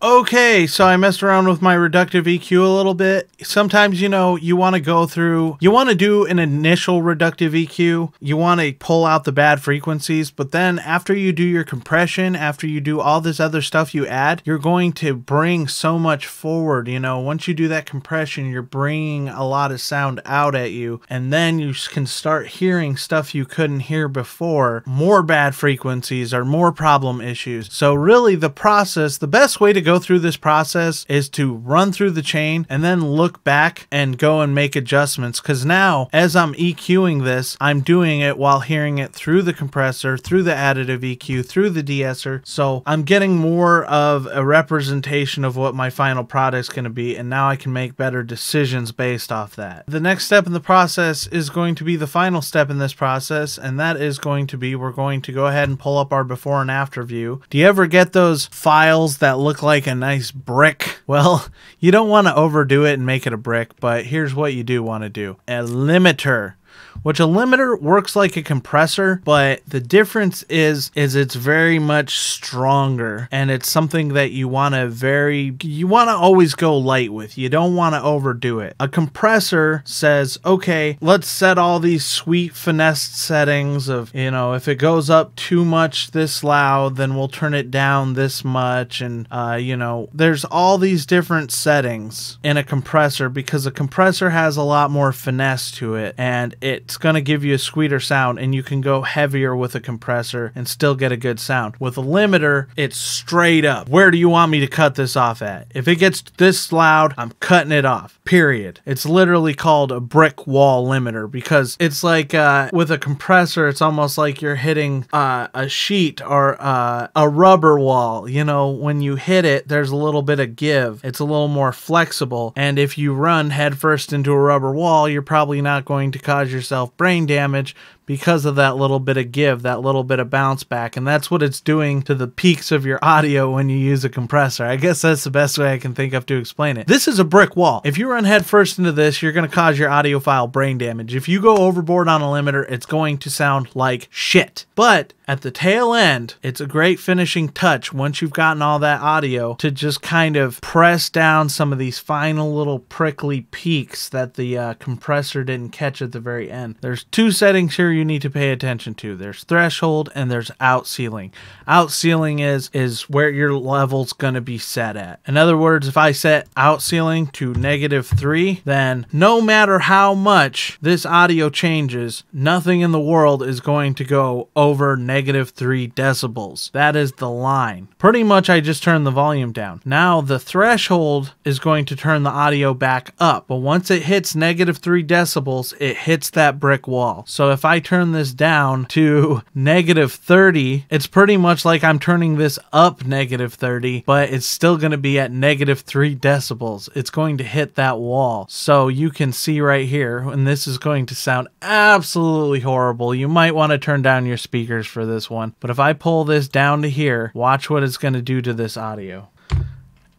Okay, so I messed around with my reductive EQ a little bit. Sometimes, you know, you want to go through, you want to do an initial reductive EQ, you want to pull out the bad frequencies, but then after you do your compression, after you do all this other stuff you add, you're going to bring so much forward. You know, once you do that compression, you're bringing a lot of sound out at you, and then you can start hearing stuff you couldn't hear before, more bad frequencies or more problem issues. So really the process, the best way to go through this process is to run through the chain and then look back and go and make adjustments, because now as I'm EQing this, I'm doing it while hearing it through the compressor, through the additive EQ, through the de-esser. So I'm getting more of a representation of what my final product's going to be, and now I can make better decisions based off that. The next step in the process is going to be the final step in this process, and that is going to be, we're going to go ahead and pull up our before and after view. Do you ever get those files that look like a nice brick? Well, you don't want to overdo it and make it a brick, but here's what you do want to do. A limiter. Which a limiter works like a compressor, but the difference is it's very much stronger, and it's something that you want to always go light with. You don't want to overdo it. A compressor says, okay, let's set all these sweet finessed settings of, you know, if it goes up too much this loud, then we'll turn it down this much, and you know, there's all these different settings in a compressor because a compressor has a lot more finesse to it, and it's going to give you a sweeter sound, and you can go heavier with a compressor and still get a good sound. With a limiter, it's straight up. Where do you want me to cut this off at? If it gets this loud, I'm cutting it off. Period. It's literally called a brick wall limiter because it's like with a compressor, it's almost like you're hitting a sheet or a rubber wall. You know, when you hit it, there's a little bit of give. It's a little more flexible, and if you run headfirst into a rubber wall, you're probably not going to cause yourself brain damage because of that little bit of give, that little bit of bounce back. And that's what it's doing to the peaks of your audio when you use a compressor. I guess that's the best way I can think of to explain it. This is a brick wall. If you run head first into this, you're going to cause your audiophile brain damage. If you go overboard on a limiter, it's going to sound like shit. But at the tail end, it's a great finishing touch once you've gotten all that audio to just kind of press down some of these final little prickly peaks that the compressor didn't catch at the very end. There's two settings here you need to pay attention to. There's threshold and there's out ceiling. Out ceiling is where your level's going to be set at. In other words, if I set out ceiling to -3, then no matter how much this audio changes, nothing in the world is going to go over -3 decibels. That is the line. Pretty much I just turned the volume down. Now the threshold is going to turn the audio back up, but once it hits -3 decibels, it hits that brick wall. So if I turn this down to -30, it's pretty much like I'm turning this up -30, but it's still going to be at -3 decibels. It's going to hit that wall. So you can see right here, and this is going to sound absolutely horrible. You might want to turn down your speakers for this one, but if I pull this down to here, watch what it's going to do to this audio.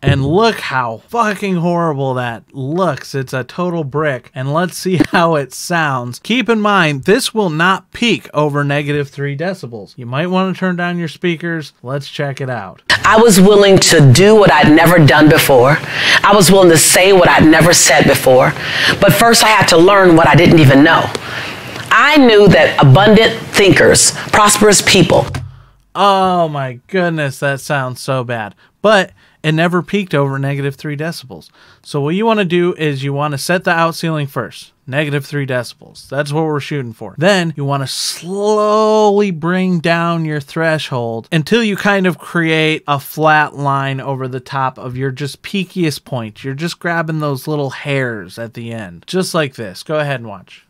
And look how fucking horrible that looks. It's a total brick. And let's see how it sounds. Keep in mind, this will not peak over -3 decibels. You might want to turn down your speakers. Let's check it out. I was willing to do what I'd never done before. I was willing to say what I'd never said before. But first I had to learn what I didn't even know. I knew that abundant thinkers, prosperous people. Oh my goodness, that sounds so bad. But it never peaked over -3 decibels. So what you want to do is you want to set the out ceiling first, -3 decibels. That's what we're shooting for. Then you want to slowly bring down your threshold until you kind of create a flat line over the top of your just peakiest point. You're just grabbing those little hairs at the end, just like this. Go ahead and watch.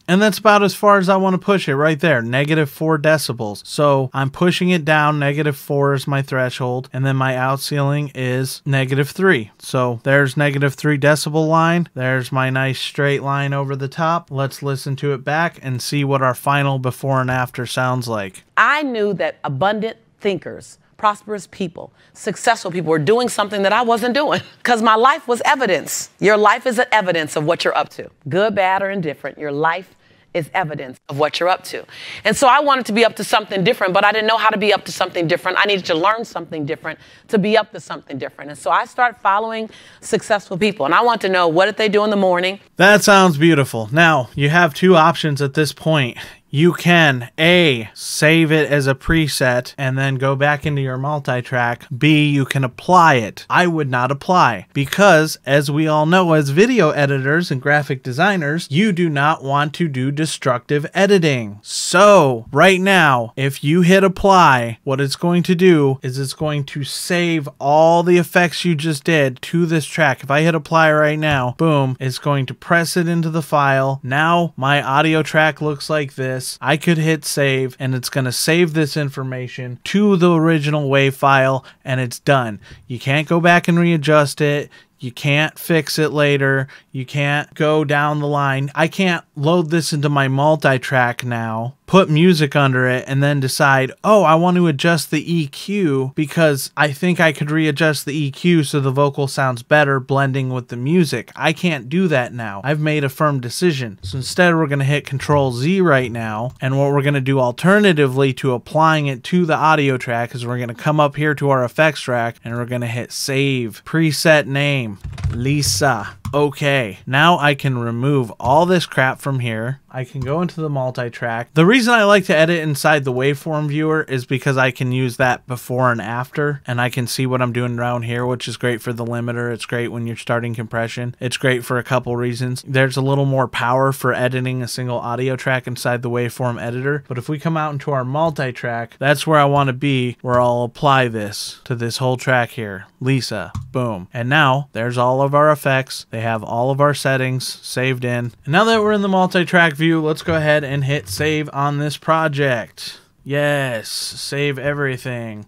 And that's about as far as I want to push it right there, -4 decibels. So I'm pushing it down, -4 is my threshold, and then my out ceiling is -3. So there's -3 decibel line. There's my nice straight line over the top. Let's listen to it back and see what our final before and after sounds like. I knew that abundant thinkers, prosperous people, successful people were doing something that I wasn't doing because my life was evidence. Your life is an evidence of what you're up to. Good, bad, or indifferent, your life is evidence of what you're up to. And so I wanted to be up to something different, but I didn't know how to be up to something different. I needed to learn something different to be up to something different. And so I started following successful people, and I want to know, what did they do in the morning? That sounds beautiful. Now, you have two options at this point. You can A, save it as a preset and then go back into your multi-track. B, you can apply it. I would not apply because, as we all know as video editors and graphic designers, you do not want to do destructive editing. So right now, if you hit apply, what it's going to do is it's going to save all the effects you just did to this track. If I hit apply right now, boom, it's going to press it into the file. Now my audio track looks like this. I could hit save and it's going to save this information to the original WAV file and it's done. You can't go back and readjust it. You can't fix it later. You can't go down the line. I can't load this into my multi-track now, put music under it, and then decide, oh, I want to adjust the EQ because I think I could readjust the EQ so the vocal sounds better blending with the music. I can't do that now. I've made a firm decision. So instead, we're going to hit Control Z right now. And what we're going to do alternatively to applying it to the audio track is we're going to come up here to our effects track and we're going to hit Save. Preset name, Lisa. Okay, now I can remove all this crap from here. I can go into the multi-track. The reason I like to edit inside the waveform viewer is because I can use that before and after, and I can see what I'm doing around here, which is great for the limiter. It's great when you're starting compression. It's great for a couple reasons. There's a little more power for editing a single audio track inside the waveform editor, but if we come out into our multi-track, that's where I want to be, where I'll apply this to this whole track here. Lisa, boom. And now there's all of our effects. They have all of our settings saved in. And now that we're in the multi-track view, let's go ahead and hit save on this project. Yes, save everything.